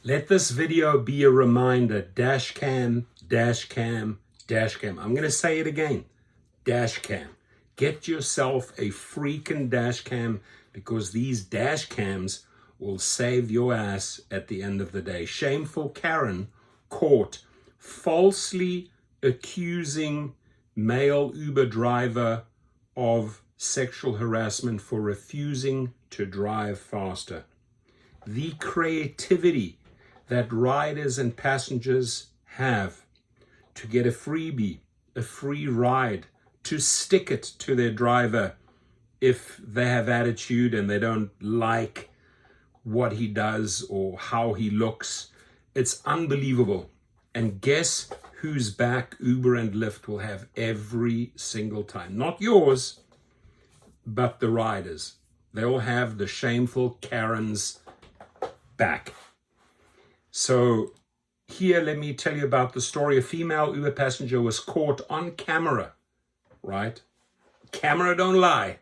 Let this video be a reminder, dash cam, dash cam, dash cam. I'm going to say it again, dash cam. Get yourself a freaking dash cam because these dash cams will save your ass at the end of the day. Shameful Karen caught falsely accusing male Uber driver of sexual harassment for refusing to drive faster. The creativity that riders and passengers have to get a freebie, a free ride, to stick it to their driver if they have attitude and they don't like what he does or how he looks. It's unbelievable. And guess whose back Uber and Lyft will have every single time? Not yours, but the riders. They will have the shameful Karen's back. So here, let me tell you about the story. A female Uber passenger was caught on camera, right? Camera don't lie.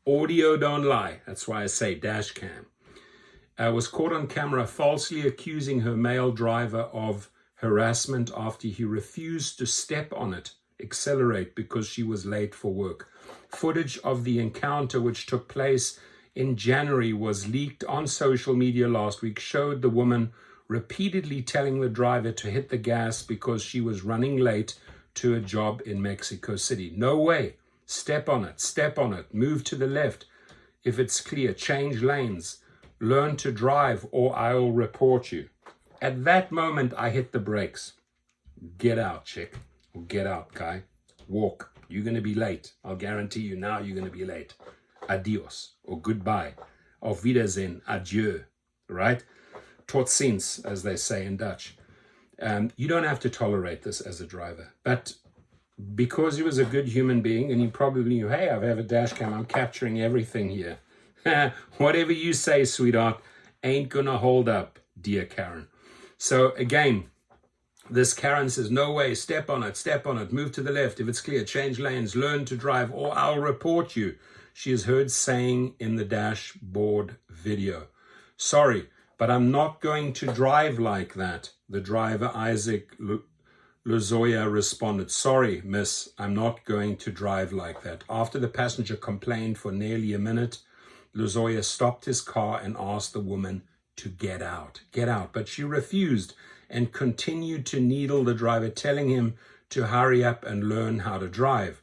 Audio don't lie. That's why I say dash cam. Was caught on camera falsely accusing her male driver of harassment after he refused to step on it, accelerate, because she was late for work. Footage of the encounter, which took place in January, was leaked on social media last week, showed the woman repeatedly telling the driver to hit the gas because she was running late to a job in Mexico City. No way. Step on it, move to the left. If it's clear, change lanes, learn to drive or I'll report you. At that moment, I hit the brakes. Get out, chick, or get out, guy. Walk. You're going to be late. I'll guarantee you now you're going to be late. Adios, or goodbye. Auf Wiedersehen, adieu, right? Tot ziens, as they say in Dutch. You don't have to tolerate this as a driver. But because he was a good human being and he probably knew, hey, I have a dash cam, I'm capturing everything here. Whatever you say, sweetheart, ain't gonna hold up, dear Karen. So again, this Karen says, no way, step on it, move to the left. If it's clear, change lanes, learn to drive or I'll report you. She is heard saying in the dashboard video. Sorry, but I'm not going to drive like that. The driver, Isaac Lozoya, responded, sorry, miss, I'm not going to drive like that. After the passenger complained for nearly a minute, Lozoya stopped his car and asked the woman to get out. But she refused and continued to needle the driver, telling him to hurry up and learn how to drive.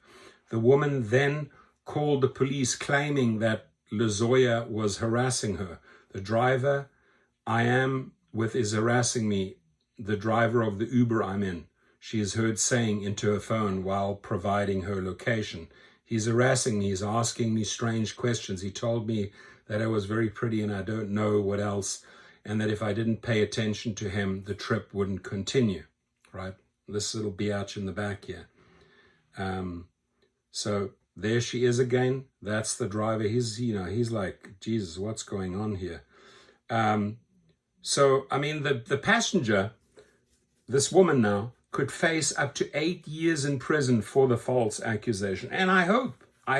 The woman then called the police, claiming that Lozoya was harassing her. The driver is harassing me, the driver of the Uber I'm in, she is heard saying into her phone while providing her location. He's harassing me, he's asking me strange questions. He told me that I was very pretty and I don't know what else, and that if I didn't pay attention to him, the trip wouldn't continue, right? This little biatch in the back here. So there she is again. That's the driver. He's like, Jesus, what's going on here? So, I mean, the passenger, this woman now, could face up to 8 years in prison for the false accusation. And I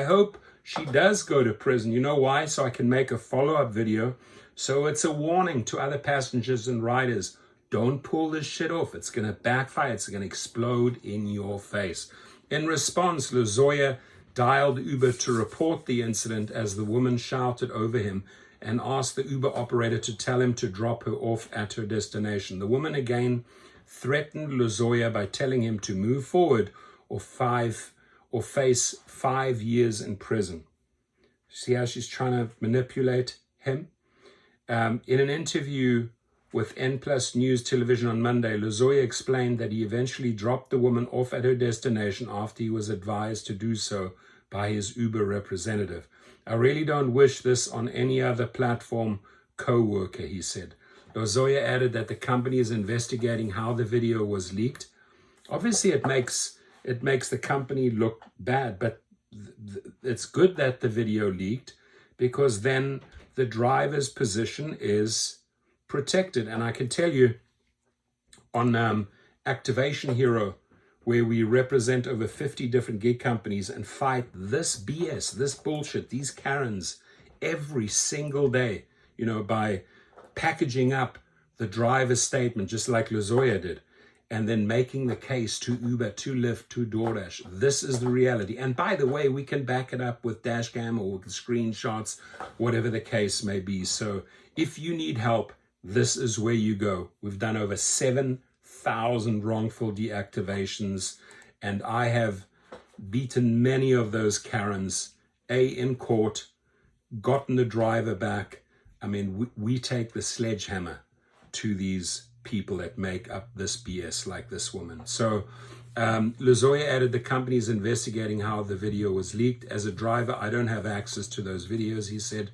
hope she does go to prison. You know why? So I can make a follow-up video. So it's a warning to other passengers and riders. Don't pull this shit off. It's going to backfire. It's going to explode in your face. In response, Lozoya dialed Uber to report the incident as the woman shouted over him and asked the Uber operator to tell him to drop her off at her destination. The woman again threatened Lozoya by telling him to move forward or face 5 years in prison. See how she's trying to manipulate him? In an interview with N+ News Television on Monday, Lozoya explained that he eventually dropped the woman off at her destination after he was advised to do so by his Uber representative. I really don't wish this on any other platform co-worker, he said. Lozoya added that the company is investigating how the video was leaked. Obviously, it makes the company look bad, but it's good that the video leaked because then the driver's position is protected. And I can tell you on Activation Hero, where we represent over 50 different gig companies and fight this BS, this bullshit, these Karens every single day, by packaging up the driver's statement, just like Lazoya did, and then making the case to Uber, to Lyft, to DoorDash. This is the reality. And by the way, we can back it up with dashcam or with screenshots, whatever the case may be. So if you need help, this is where you go. We've done over 7,000 wrongful deactivations, and I have beaten many of those Karens, in court, gotten the driver back. I mean, we take the sledgehammer to these people that make up this BS, like this woman. So Lazoya added, the company is investigating how the video was leaked. As a driver, I don't have access to those videos, he said.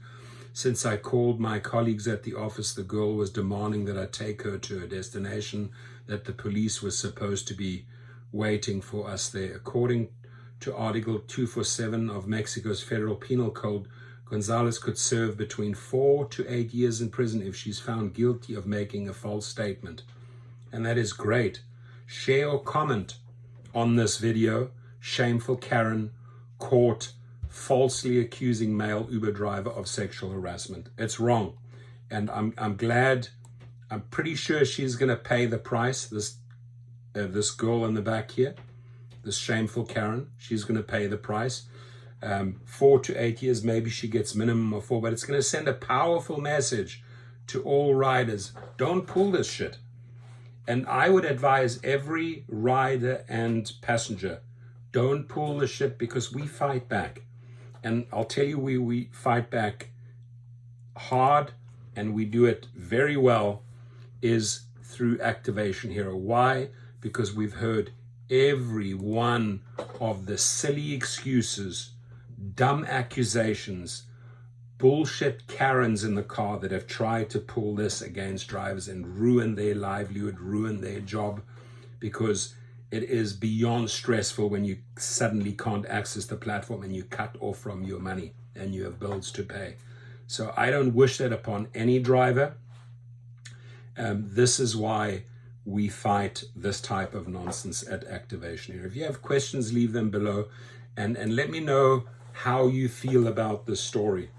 Since I called my colleagues at the office, the girl was demanding that I take her to a destination that the police was supposed to be waiting for us there. According to Article 247 of Mexico's Federal Penal Code, Gonzalez could serve between 4 to 8 years in prison if she's found guilty of making a false statement. And that is great. Share or comment on this video. Shameful Karen caught falsely accusing male Uber driver of sexual harassment. It's wrong. And I'm glad, I'm pretty sure she's going to pay the price. This girl in the back here, this Shameful Karen, she's going to pay the price. 4 to 8 years, maybe she gets minimum of 4, but it's going to send a powerful message to all riders. Don't pull this shit. And I would advise every rider and passenger, don't pull the shit, because we fight back. And I'll tell you, we fight back hard, and we do it very well, is through Activation Hero. Why? Because we've heard every one of the silly excuses, dumb accusations, bullshit Karens in the car that have tried to pull this against drivers and ruin their livelihood, ruin their job, because it is beyond stressful when you suddenly can't access the platform and you cut off from your money and you have bills to pay. So I don't wish that upon any driver. This is why we fight this type of nonsense at Activation Hero. If you have questions, leave them below, and let me know how you feel about this story.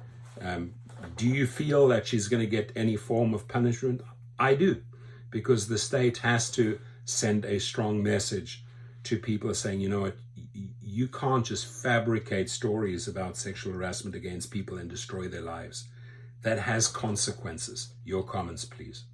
Do you feel that she's going to get any form of punishment? I do, because the state has to send a strong message to people saying, you know what, you can't just fabricate stories about sexual harassment against people and destroy their lives. That has consequences. Your comments, please.